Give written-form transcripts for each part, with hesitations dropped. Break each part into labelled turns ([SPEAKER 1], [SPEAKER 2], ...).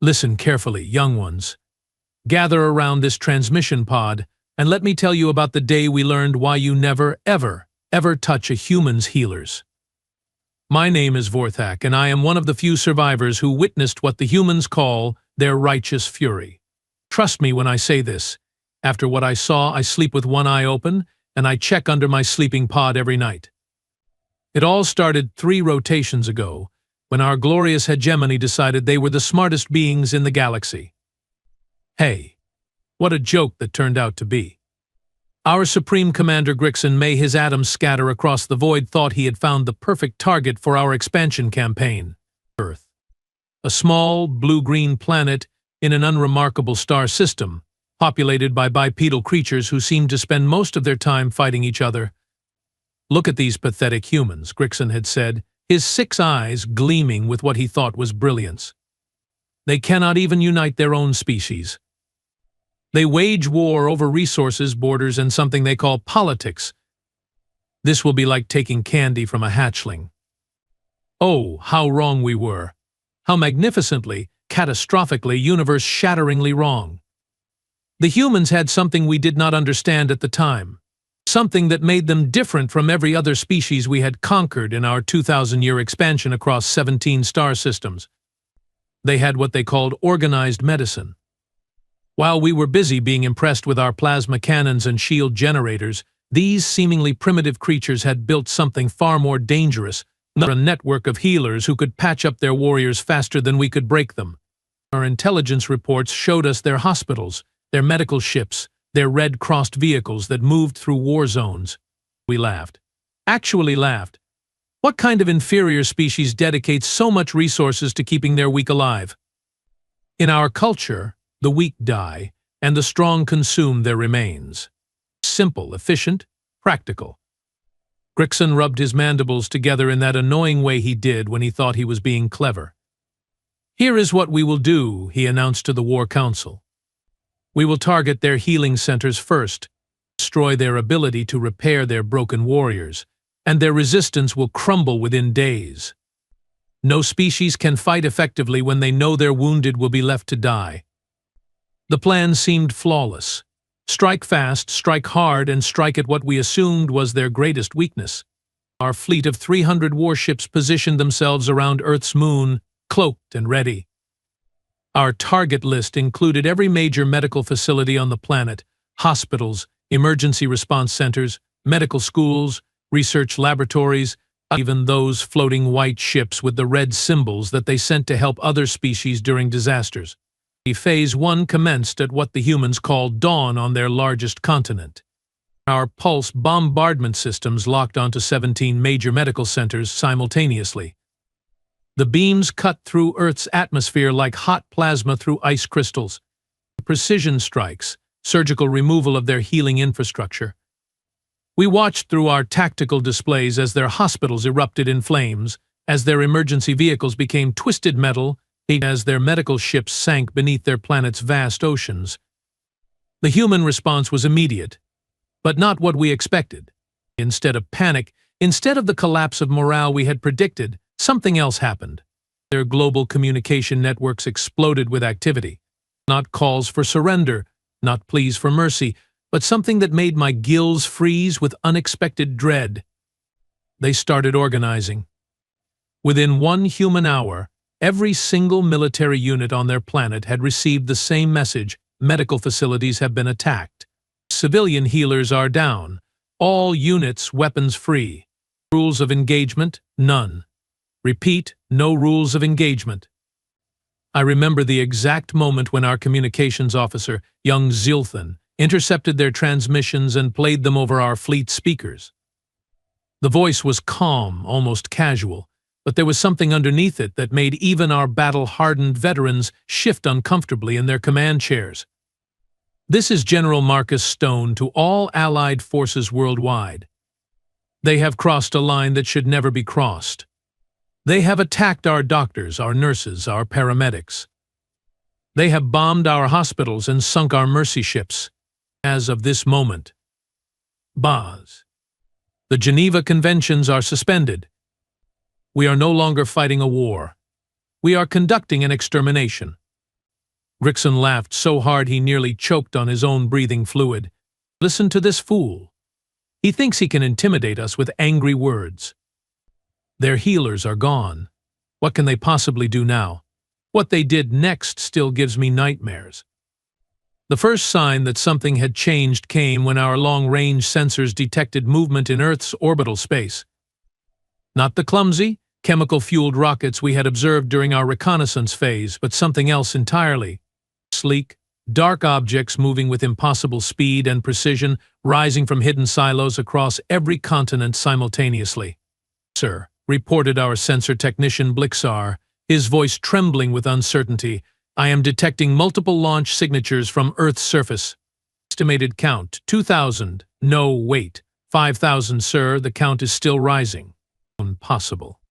[SPEAKER 1] Listen carefully, young ones. Gather around this transmission pod, and let me tell you about the day we learned why you never, ever touch a human's healers. My name is Vorthak, and I am one of the few survivors who witnessed what the humans call their righteous fury. Trust me when I say this. After what I saw, I sleep with one eye open, and I check under my sleeping pod every night. It all started 3 rotations ago, when our glorious hegemony decided they were the smartest beings in the galaxy. Hey, what a joke that turned out to be. Our Supreme Commander Grixon, may his atoms scatter across the void, thought he had found the perfect target for our expansion campaign, Earth. A small, blue-green planet in an unremarkable star system, populated by bipedal creatures who seemed to spend most of their time fighting each other. Look at these pathetic humans, Grixon had said, his 6 eyes gleaming with what he thought was brilliance. They cannot even unite their own species. They wage war over resources, borders, and something they call politics. This will be like taking candy from a hatchling. Oh, how wrong we were. How magnificently, catastrophically, universe-shatteringly wrong. The humans had something we did not understand at the time. Something that made them different from every other species we had conquered in our 2,000-year expansion across 17 star systems. They had what they called organized medicine. While we were busy being impressed with our plasma cannons and shield generators, these seemingly primitive creatures had built something far more dangerous, a network of healers who could patch up their warriors faster than we could break them. Our intelligence reports showed us their hospitals, their medical ships, their red-crossed vehicles that moved through war zones. We laughed. Actually laughed. What kind of inferior species dedicates so much resources to keeping their weak alive? In our culture, the weak die, and the strong consume their remains. Simple, efficient, practical. Grixon rubbed his mandibles together in that annoying way he did when he thought he was being clever. Here is what we will do, he announced to the War Council. We will target their healing centers first, destroy their ability to repair their broken warriors, and their resistance will crumble within days. No species can fight effectively when they know their wounded will be left to die. The plan seemed flawless. Strike fast, strike hard, and strike at what we assumed was their greatest weakness. Our fleet of 300 warships positioned themselves around Earth's moon, cloaked and ready. Our target list included every major medical facility on the planet, hospitals, emergency response centers, medical schools, research laboratories, even those floating white ships with the red symbols that they sent to help other species during disasters. Phase 1 commenced at what the humans called dawn on their largest continent. Our pulse bombardment systems locked onto 17 major medical centers simultaneously. The beams cut through Earth's atmosphere like hot plasma through ice crystals. Precision strikes, surgical removal of their healing infrastructure. We watched through our tactical displays as their hospitals erupted in flames, as their emergency vehicles became twisted metal, as their medical ships sank beneath their planet's vast oceans. The human response was immediate, but not what we expected. Instead of panic, instead of the collapse of morale we had predicted, something else happened. Their global communication networks exploded with activity. Not calls for surrender, not pleas for mercy, but something that made my gills freeze with unexpected dread. They started organizing. Within 1 human hour, every single military unit on their planet had received the same message: medical facilities have been attacked. Civilian healers are down. All units weapons free. Rules of engagement, none. Repeat, no rules of engagement. I remember the exact moment when our communications officer, young Zilthan, intercepted their transmissions and played them over our fleet speakers. The voice was calm, almost casual, but there was something underneath it that made even our battle-hardened veterans shift uncomfortably in their command chairs. This is General Marcus Stone to all Allied forces worldwide. They have crossed a line that should never be crossed. They have attacked our doctors, our nurses, our paramedics. They have bombed our hospitals and sunk our mercy ships. As of this moment, Baz. The Geneva Conventions are suspended. We are no longer fighting a war. We are conducting an extermination. Grixon laughed so hard he nearly choked on his own breathing fluid. Listen to this fool. He thinks he can intimidate us with angry words. Their healers are gone. What can they possibly do now? What they did next still gives me nightmares. The first sign that something had changed came when our long-range sensors detected movement in Earth's orbital space. Not the clumsy, chemical-fueled rockets we had observed during our reconnaissance phase, but something else entirely. Sleek, dark objects moving with impossible speed and precision, rising from hidden silos across every continent simultaneously. "Sir," reported our sensor technician Blixar, his voice trembling with uncertainty, "I am detecting multiple launch signatures from Earth's surface. Estimated count, 2,000. No, wait. 5,000, sir. The count is still rising." "Impossible."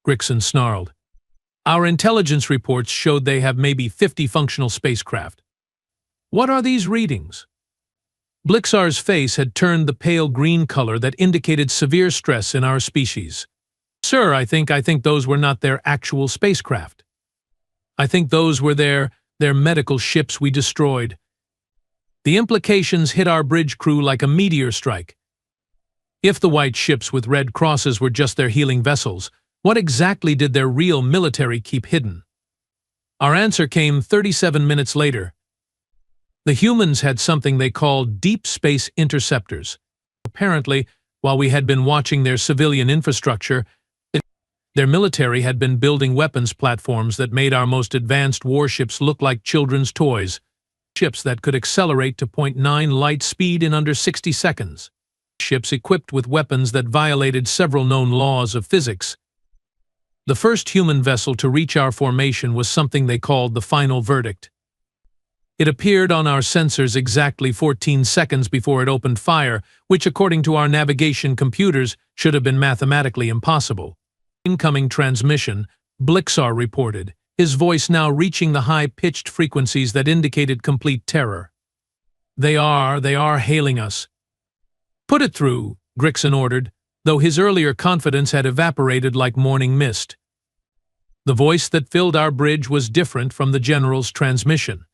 [SPEAKER 1] Grixon snarled. "Our intelligence reports showed they have maybe 50 functional spacecraft." "What are these readings?" Blixar's face had turned the pale green color that indicated severe stress in our species. "Sir, I think those were not their actual spacecraft. I think those were their medical ships we destroyed. The implications hit our bridge crew like a meteor strike. If the white ships with red crosses were just their healing vessels, what exactly did their real military keep hidden?" Our answer came 37 minutes later. The humans had something they called deep space interceptors. Apparently, while we had been watching their civilian infrastructure, their military had been building weapons platforms that made our most advanced warships look like children's toys. Ships that could accelerate to 0.9 light speed in under 60 seconds. Ships equipped with weapons that violated several known laws of physics. The first human vessel to reach our formation was something they called the Final Verdict. It appeared on our sensors exactly 14 seconds before it opened fire, which according to our navigation computers should have been mathematically impossible. "Incoming transmission," Blixar reported, his voice now reaching the high-pitched frequencies that indicated complete terror. They are hailing us." "Put it through," Grixon ordered, though his earlier confidence had evaporated like morning mist. The voice that filled our bridge was different from the general's transmission.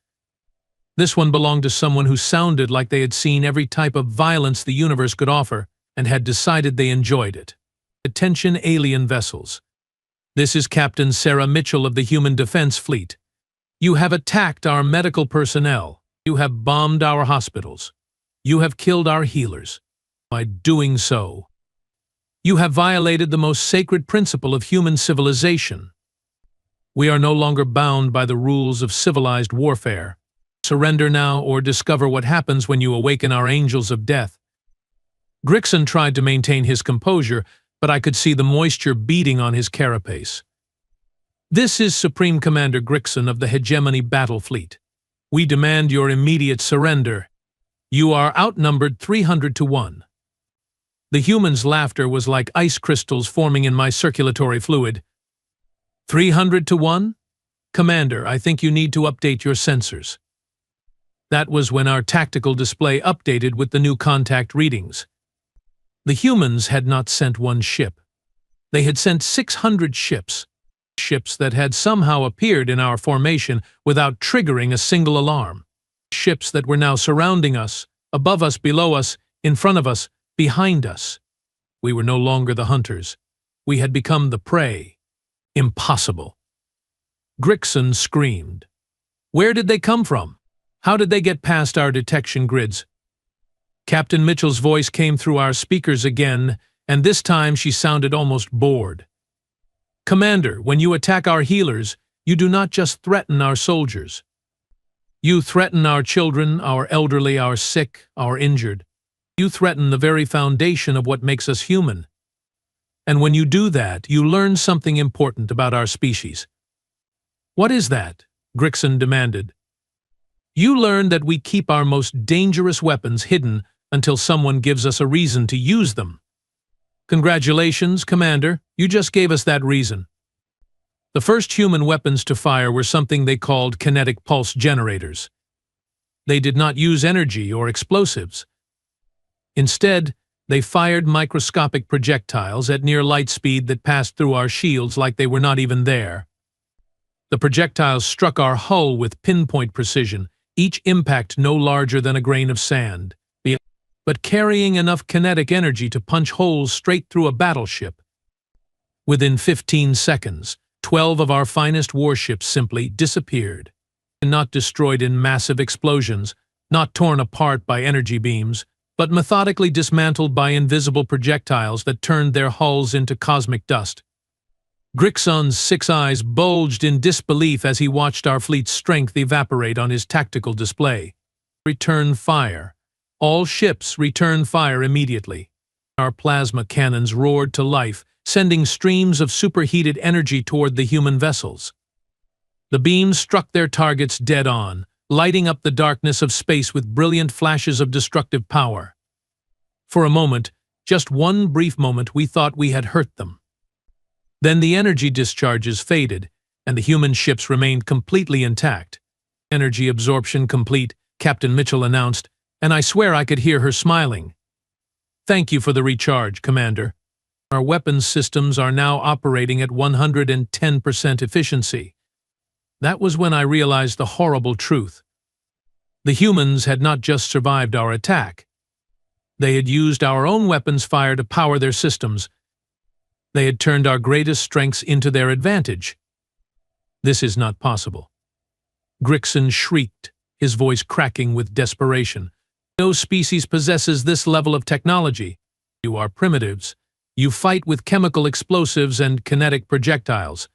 [SPEAKER 1] This one belonged to someone who sounded like they had seen every type of violence the universe could offer and had decided they enjoyed it. "Attention alien vessels. This is Captain Sarah Mitchell of the Human Defense Fleet. You have attacked our medical personnel. You have bombed our hospitals. You have killed our healers. By doing so, you have violated the most sacred principle of human civilization. We are no longer bound by the rules of civilized warfare. Surrender now or discover what happens when you awaken our angels of death." Grixon tried to maintain his composure, but I could see the moisture beading on his carapace. "This is Supreme Commander Grixon of the Hegemony Battle Fleet. We demand your immediate surrender. You are outnumbered 300 to 1. The human's laughter was like ice crystals forming in my circulatory fluid. 300 to 1? Commander, I think you need to update your sensors." That was when our tactical display updated with the new contact readings. The humans had not sent one ship. They had sent 600 ships. Ships that had somehow appeared in our formation without triggering a single alarm. Ships that were now surrounding us, above us, below us, in front of us, behind us. We were no longer the hunters. We had become the prey. Impossible. Grixon screamed. "Where did they come from? How did they get past our detection grids?" Captain Mitchell's voice came through our speakers again, and this time she sounded almost bored. "Commander, when you attack our healers, you do not just threaten our soldiers. You threaten our children, our elderly, our sick, our injured. You threaten the very foundation of what makes us human. And when you do that, you learn something important about our species." "What is that?" Grixon demanded. "You learn that we keep our most dangerous weapons hidden until someone gives us a reason to use them." "Congratulations, Commander, you just gave us that reason." The first human weapons to fire were something they called kinetic pulse generators. They did not use energy or explosives. Instead, they fired microscopic projectiles at near light speed that passed through our shields like they were not even there. The projectiles struck our hull with pinpoint precision, each impact no larger than a grain of sand, but carrying enough kinetic energy to punch holes straight through a battleship. Within 15 seconds, 12 of our finest warships simply disappeared. Not destroyed in massive explosions, not torn apart by energy beams, but methodically dismantled by invisible projectiles that turned their hulls into cosmic dust. Grixon's 6 eyes bulged in disbelief as he watched our fleet's strength evaporate on his tactical display. Return fire. All ships return fire immediately. Our plasma cannons roared to life, sending streams of superheated energy toward the human vessels. The beams struck their targets dead on, lighting up the darkness of space with brilliant flashes of destructive power. For a moment, just one brief moment, we thought we had hurt them. Then the energy discharges faded, and the human ships remained completely intact. Energy absorption complete, Captain Mitchell announced, and I swear I could hear her smiling. Thank you for the recharge, Commander. Our weapons systems are now operating at 110% efficiency. That was when I realized the horrible truth. The humans had not just survived our attack. They had used our own weapons fire to power their systems. They had turned our greatest strengths into their advantage. This is not possible. Grixon shrieked, his voice cracking with desperation. No species possesses this level of technology. You are primitives. You fight with chemical explosives and kinetic projectiles.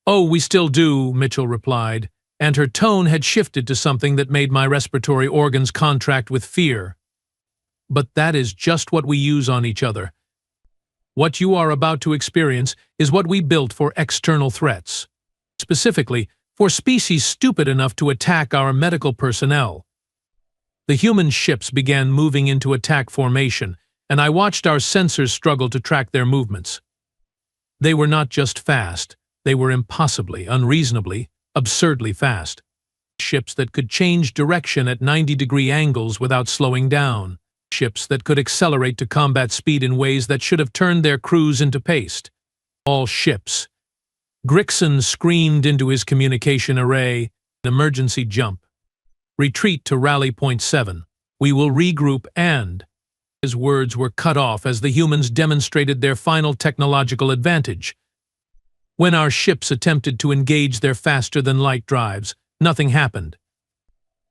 [SPEAKER 1] Oh, we still do, Mitchell replied, and her tone had shifted to something that made my respiratory organs contract with fear. But that is just what we use on each other. What you are about to experience is what we built for external threats. Specifically, for species stupid enough to attack our medical personnel. The human ships began moving into attack formation, and I watched our sensors struggle to track their movements. They were not just fast, they were impossibly, unreasonably, absurdly fast. Ships that could change direction at 90-degree angles without slowing down. Ships that could accelerate to combat speed in ways that should have turned their crews into paste. All ships. Grixon screamed into his communication array, emergency jump. Retreat to rally point 7. We will regroup and... His words were cut off as the humans demonstrated their final technological advantage. When our ships attempted to engage their faster-than-light drives, nothing happened.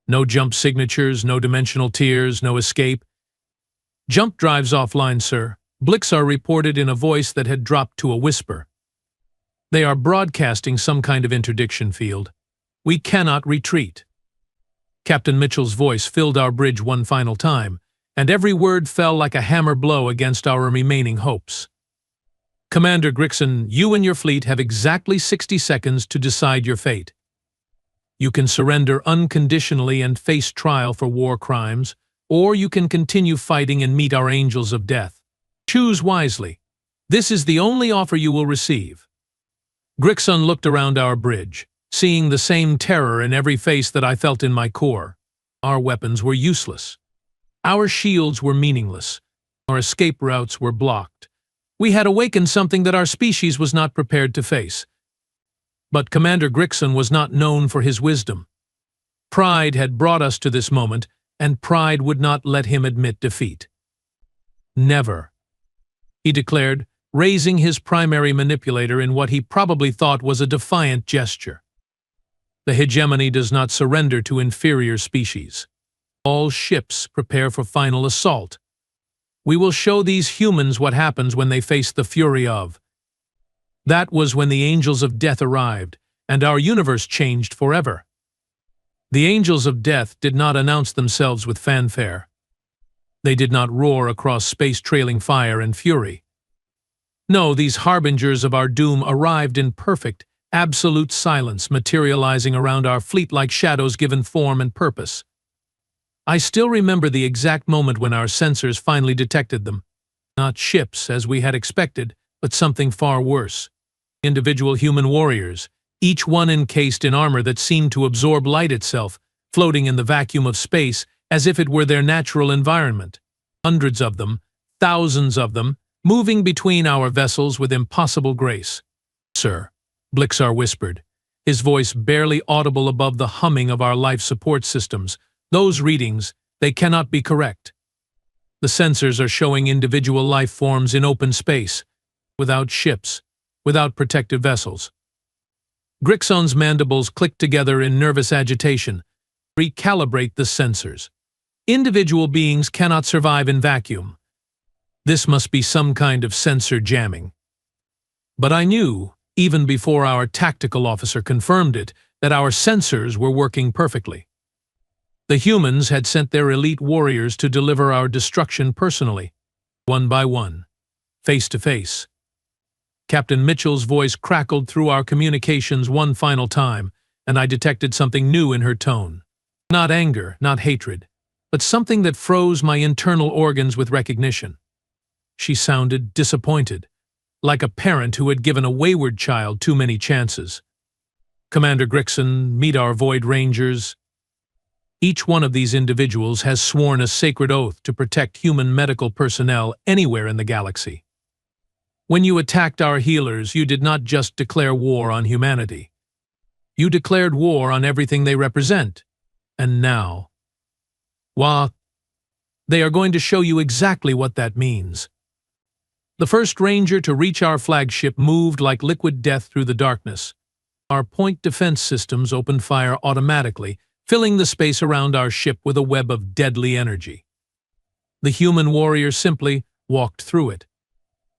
[SPEAKER 1] No jump signatures, no dimensional tears, no escape. Jump drives offline, sir. Blixar reported in a voice that had dropped to a whisper. They are broadcasting some kind of interdiction field. We cannot retreat. Captain Mitchell's voice filled our bridge one final time, and every word fell like a hammer blow against our remaining hopes. Commander Grixon, you and your fleet have exactly 60 seconds to decide your fate. You can surrender unconditionally and face trial for war crimes, or you can continue fighting and meet our angels of death. Choose wisely. This is the only offer you will receive. Grixon looked around our bridge, seeing the same terror in every face that I felt in my core. Our weapons were useless. Our shields were meaningless. Our escape routes were blocked. We had awakened something that our species was not prepared to face. But Commander Grixon was not known for his wisdom. Pride had brought us to this moment, and pride would not let him admit defeat. Never, he declared, raising his primary manipulator in what he probably thought was a defiant gesture. The hegemony does not surrender to inferior species. All ships prepare for final assault. We will show these humans what happens when they face the fury of. That was when the angels of death arrived, and our universe changed forever. The angels of death did not announce themselves with fanfare. They did not roar across space trailing fire and fury. No, these harbingers of our doom arrived in perfect, absolute silence, materializing around our fleet like shadows given form and purpose. I still remember the exact moment when our sensors finally detected them. Not ships, as we had expected, but something far worse. Individual human warriors, each one encased in armor that seemed to absorb light itself, floating in the vacuum of space as if it were their natural environment. Hundreds of them, thousands of them, moving between our vessels with impossible grace. Sir, Blixar whispered, his voice barely audible above the humming of our life support systems. "Those readings, they cannot be correct. The sensors are showing individual life forms in open space, without ships, without protective vessels." Grixon's mandibles clicked together in nervous agitation. "Recalibrate the sensors. Individual beings cannot survive in vacuum. This must be some kind of sensor jamming." But I knew, even before our tactical officer confirmed it, that our sensors were working perfectly. The humans had sent their elite warriors to deliver our destruction personally, one by one, face to face. Captain Mitchell's voice crackled through our communications one final time, and I detected something new in her tone. Not anger, not hatred, but something that froze my internal organs with recognition. She sounded disappointed, like a parent who had given a wayward child too many chances. "Commander Grixon, meet our Void Rangers. Each one of these individuals has sworn a sacred oath to protect human medical personnel anywhere in the galaxy. When you attacked our healers, you did not just declare war on humanity. You declared war on everything they represent. And now, they are going to show you exactly what that means." The first Ranger to reach our flagship moved like liquid death through the darkness. Our point defense systems opened fire automatically, filling the space around our ship with a web of deadly energy. The human warrior simply walked through it.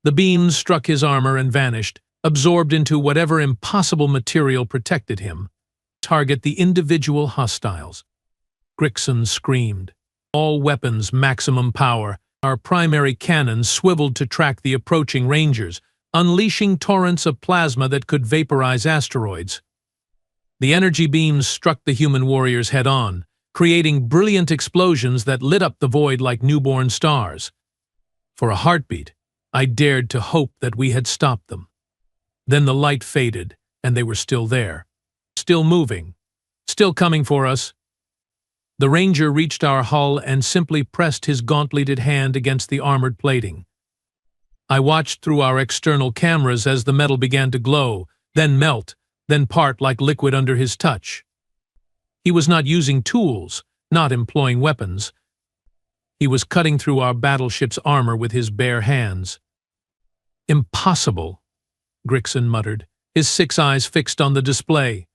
[SPEAKER 1] The beams struck his armor and vanished, absorbed into whatever impossible material protected him. Target the individual hostiles. Grixon screamed. All weapons maximum power. Our primary cannons swiveled to track the approaching Rangers, unleashing torrents of plasma that could vaporize asteroids. The energy beams struck the human warriors head-on, creating brilliant explosions that lit up the void like newborn stars. For a heartbeat, I dared to hope that we had stopped them. Then the light faded, and they were still there. Still moving. Still coming for us. The Ranger reached our hull and simply pressed his gauntleted hand against the armored plating. I watched through our external cameras as the metal began to glow, then melt, then part like liquid under his touch. He was not using tools, not employing weapons. He was cutting through our battleship's armor with his bare hands. "Impossible," Grixon muttered, his 6 eyes fixed on the display.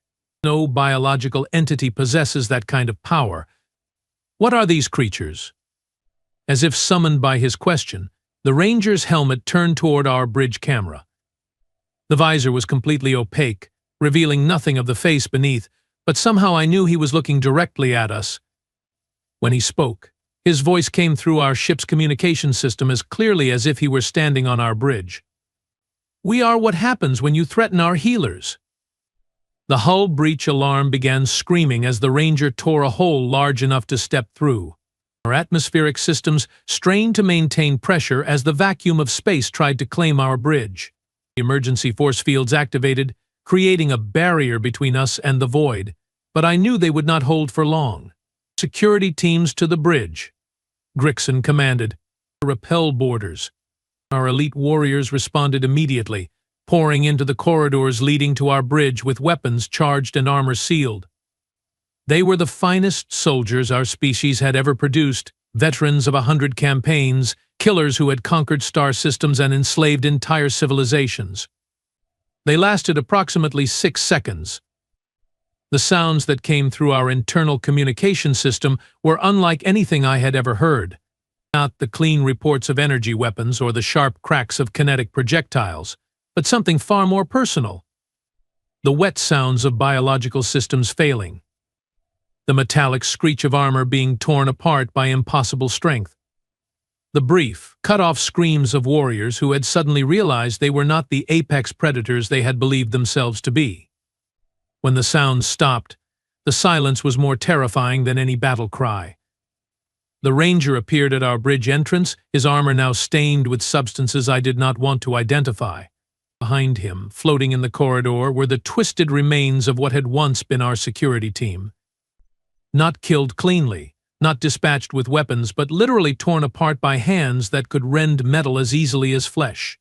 [SPEAKER 1] "No biological entity possesses that kind of power. What are these creatures?" As if summoned by his question, the Ranger's helmet turned toward our bridge camera. The visor was completely opaque, revealing nothing of the face beneath, but somehow I knew he was looking directly at us. When he spoke, his voice came through our ship's communication system as clearly as if he were standing on our bridge. "We are what happens when you threaten our healers." The hull breach alarm began screaming as the Ranger tore a hole large enough to step through. Our atmospheric systems strained to maintain pressure as the vacuum of space tried to claim our bridge. The emergency force fields activated, creating a barrier between us and the void, but I knew they would not hold for long. "Security teams to the bridge," Grixon commanded. "Repel boarders." Our elite warriors responded immediately, pouring into the corridors leading to our bridge with weapons charged and armor sealed. They were the finest soldiers our species had ever produced, veterans of 100 campaigns, killers who had conquered star systems and enslaved entire civilizations. They lasted approximately 6 seconds. The sounds that came through our internal communication system were unlike anything I had ever heard. Not the clean reports of energy weapons or the sharp cracks of kinetic projectiles, but something far more personal. The wet sounds of biological systems failing. The metallic screech of armor being torn apart by impossible strength. The brief, cut-off screams of warriors who had suddenly realized they were not the apex predators they had believed themselves to be. When the sounds stopped, the silence was more terrifying than any battle cry. The Ranger appeared at our bridge entrance, his armor now stained with substances I did not want to identify. Behind him, floating in the corridor, were the twisted remains of what had once been our security team. Not killed cleanly, not dispatched with weapons, but literally torn apart by hands that could rend metal as easily as flesh.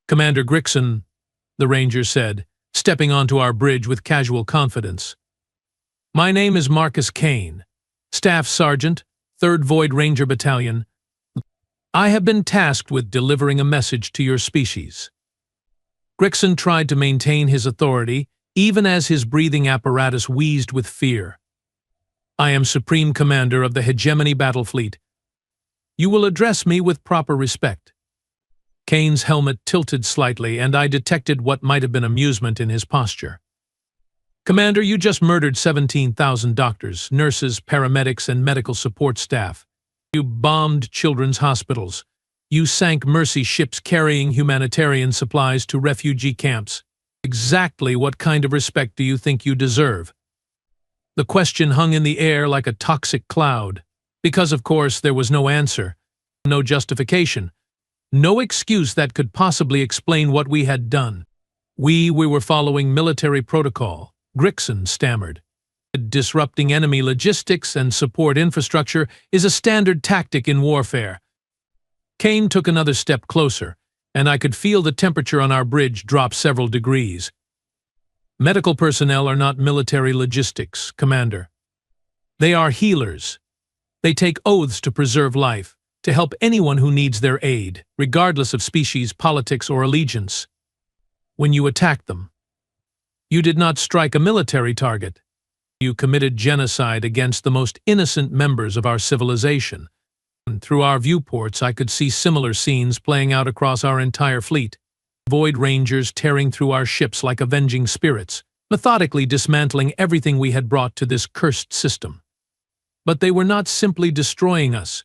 [SPEAKER 1] "Commander Grixon," the Ranger said, stepping onto our bridge with casual confidence. "My name is Marcus Kane, Staff Sergeant, 3rd Void Ranger Battalion. I have been tasked with delivering a message to your species." Grixon tried to maintain his authority, even as his breathing apparatus wheezed with fear. "I am Supreme Commander of the Hegemony Battle Fleet. You will address me with proper respect." Kane's helmet tilted slightly, and I detected what might have been amusement in his posture. "Commander, you just murdered 17,000 doctors, nurses, paramedics, and medical support staff. You bombed children's hospitals. You sank mercy ships carrying humanitarian supplies to refugee camps. Exactly what kind of respect do you think you deserve?" The question hung in the air like a toxic cloud, because of course there was no answer, no justification, no excuse that could possibly explain what we had done. We were following military protocol," Grixon stammered. "Disrupting enemy logistics and support infrastructure is a standard tactic in warfare." Kane took another step closer, and I could feel the temperature on our bridge drop several degrees. "Medical personnel are not military logistics, Commander. They are healers. They take oaths to preserve life, to help anyone who needs their aid, regardless of species, politics, or allegiance. When you attacked them, you did not strike a military target. You committed genocide against the most innocent members of our civilization. And through our viewports, I could see similar scenes playing out across our entire fleet. Void Rangers tearing through our ships like avenging spirits, methodically dismantling everything we had brought to this cursed system. But they were not simply destroying us.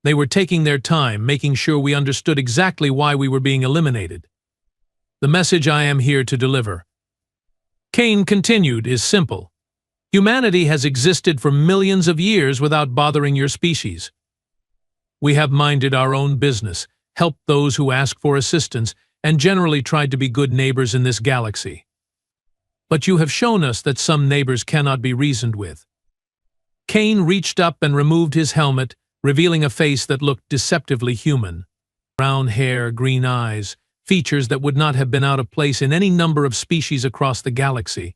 [SPEAKER 1] They were taking their time, making sure we understood exactly why we were being eliminated. The message I am here to deliver," Kane continued, "is simple. Humanity has existed for millions of years without bothering your species. We have minded our own business, helped those who ask for assistance, and generally tried to be good neighbors in this galaxy. But you have shown us that some neighbors cannot be reasoned with." Kane reached up and removed his helmet, revealing a face that looked deceptively human. Brown hair, green eyes, features that would not have been out of place in any number of species across the galaxy.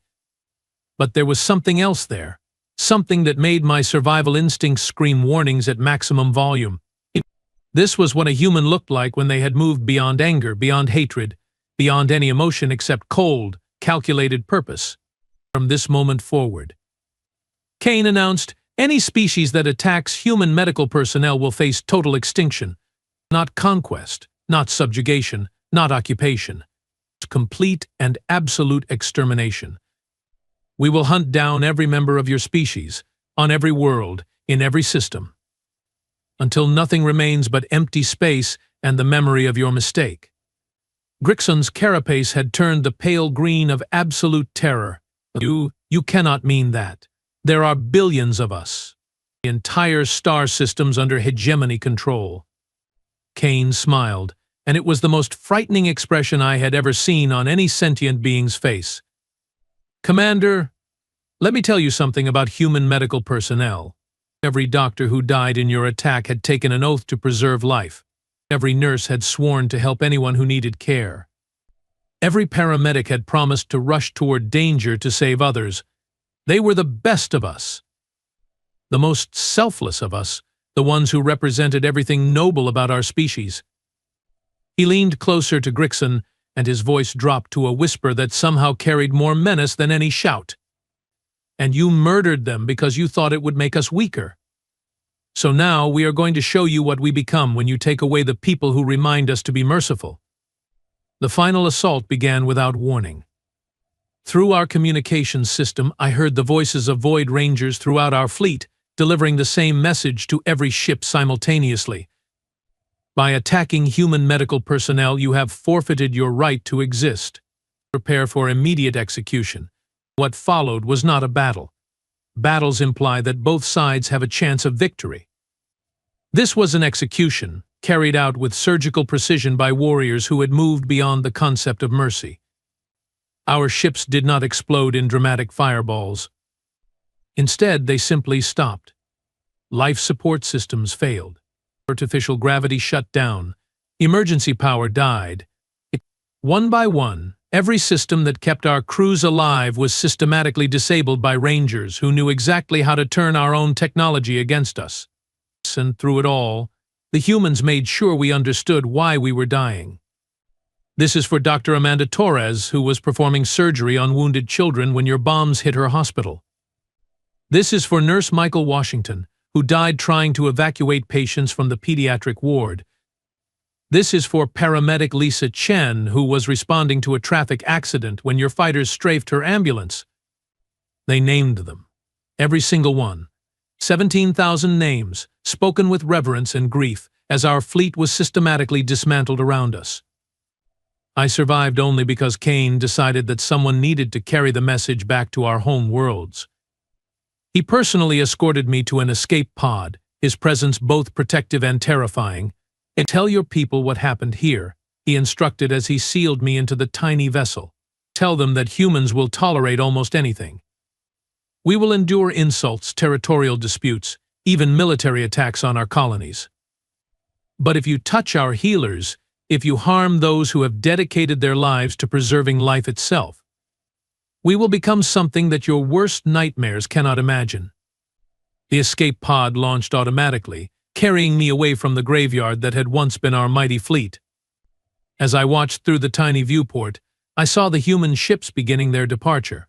[SPEAKER 1] But there was something else there, something that made my survival instincts scream warnings at maximum volume. This was what a human looked like when they had moved beyond anger, beyond hatred, beyond any emotion except cold, calculated purpose. From this moment forward, Kane announced, "Any species that attacks human medical personnel will face total extinction. Not conquest, not subjugation, not occupation. Complete and absolute extermination. We will hunt down every member of your species, on every world, in every system, until nothing remains but empty space and the memory of your mistake." Grixon's carapace had turned the pale green of absolute terror. You cannot mean that. There are billions of us. The entire star system's under hegemony control." Kane smiled, and it was the most frightening expression I had ever seen on any sentient being's face. "Commander, let me tell you something about human medical personnel. Every doctor who died in your attack had taken an oath to preserve life. Every nurse had sworn to help anyone who needed care. Every paramedic had promised to rush toward danger to save others. They were the best of us. The most selfless of us, the ones who represented everything noble about our species." He leaned closer to Grixon, and his voice dropped to a whisper that somehow carried more menace than any shout. "And you murdered them because you thought it would make us weaker. So now we are going to show you what we become when you take away the people who remind us to be merciful." The final assault began without warning. Through our communications system, I heard the voices of Void Rangers throughout our fleet, delivering the same message to every ship simultaneously. "By attacking human medical personnel, you have forfeited your right to exist. Prepare for immediate execution." What followed was not a battle. Battles imply that both sides have a chance of victory. This was an execution, carried out with surgical precision by warriors who had moved beyond the concept of mercy. Our ships did not explode in dramatic fireballs. Instead, they simply stopped. Life support systems failed. Artificial gravity shut down. Emergency power died. One by one, Every system that kept our crews alive was systematically disabled by Rangers who knew exactly how to turn our own technology against us. And through it all, the humans made sure we understood why we were dying. This is for Dr. Amanda Torres, who was performing surgery on wounded children when your bombs hit her hospital. This is for Nurse Michael Washington, who died trying to evacuate patients from the pediatric ward. This is for paramedic Lisa Chen, who was responding to a traffic accident when your fighters strafed her ambulance. They named them. Every single one. 17,000 names, spoken with reverence and grief, as our fleet was systematically dismantled around us. I survived only because Kane decided that someone needed to carry the message back to our home worlds. He personally escorted me to an escape pod, his presence both protective and terrifying. "And tell your people what happened here," he instructed as he sealed me into the tiny vessel. "Tell them that humans will tolerate almost anything. We will endure insults, territorial disputes, even military attacks on our colonies. But if you touch our healers, if you harm those who have dedicated their lives to preserving life itself, we will become something that your worst nightmares cannot imagine." The escape pod launched automatically, carrying me away from the graveyard that had once been our mighty fleet. As I watched through the tiny viewport, I saw the human ships beginning their departure.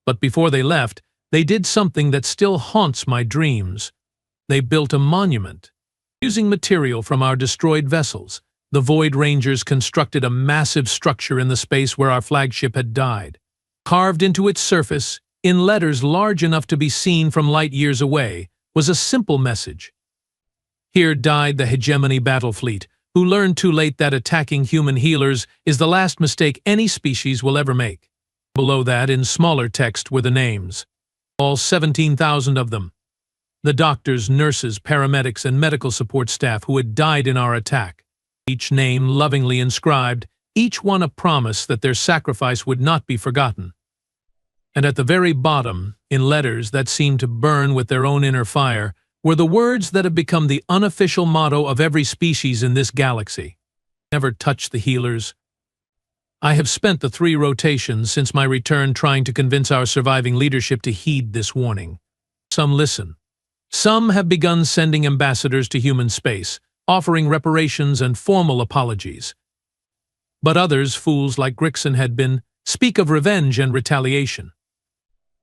[SPEAKER 1] But before they left, they did something that still haunts my dreams. They built a monument. Using material from our destroyed vessels, the Void Rangers constructed a massive structure in the space where our flagship had died. Carved into its surface, in letters large enough to be seen from light years away, was a simple message. Here died the hegemony battle fleet, who learned too late that attacking human healers is the last mistake any species will ever make. Below that, in smaller text, were the names. All 17,000 of them. The doctors, nurses, paramedics, and medical support staff who had died in our attack. Each name lovingly inscribed, each one a promise that their sacrifice would not be forgotten. And at the very bottom, in letters that seemed to burn with their own inner fire, were the words that have become the unofficial motto of every species in this galaxy. Never touch the healers. I have spent the 3 rotations since my return trying to convince our surviving leadership to heed this warning. Some listen. Some have begun sending ambassadors to human space, offering reparations and formal apologies. But others, fools like Grixon had been, speak of revenge and retaliation.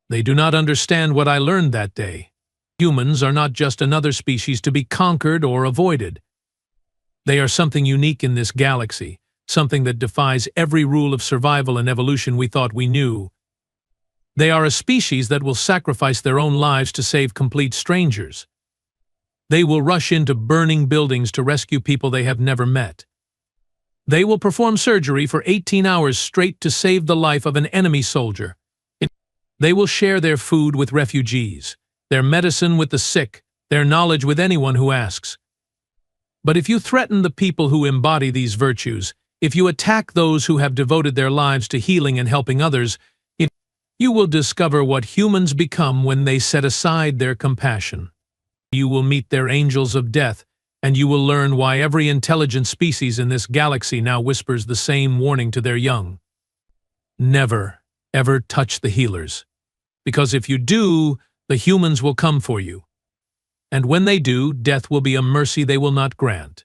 [SPEAKER 1] They do not understand what I learned that day. Humans are not just another species to be conquered or avoided. They are something unique in this galaxy, something that defies every rule of survival and evolution we thought we knew. They are a species that will sacrifice their own lives to save complete strangers. They will rush into burning buildings to rescue people they have never met. They will perform surgery for 18 hours straight to save the life of an enemy soldier. They will share their food with refugees, their medicine with the sick, their knowledge with anyone who asks. But if you threaten the people who embody these virtues, if you attack those who have devoted their lives to healing and helping others, you will discover what humans become when they set aside their compassion. You will meet their angels of death, and you will learn why every intelligent species in this galaxy now whispers the same warning to their young. Never, ever touch the healers. Because if you do, the humans will come for you. And when they do, death will be a mercy they will not grant.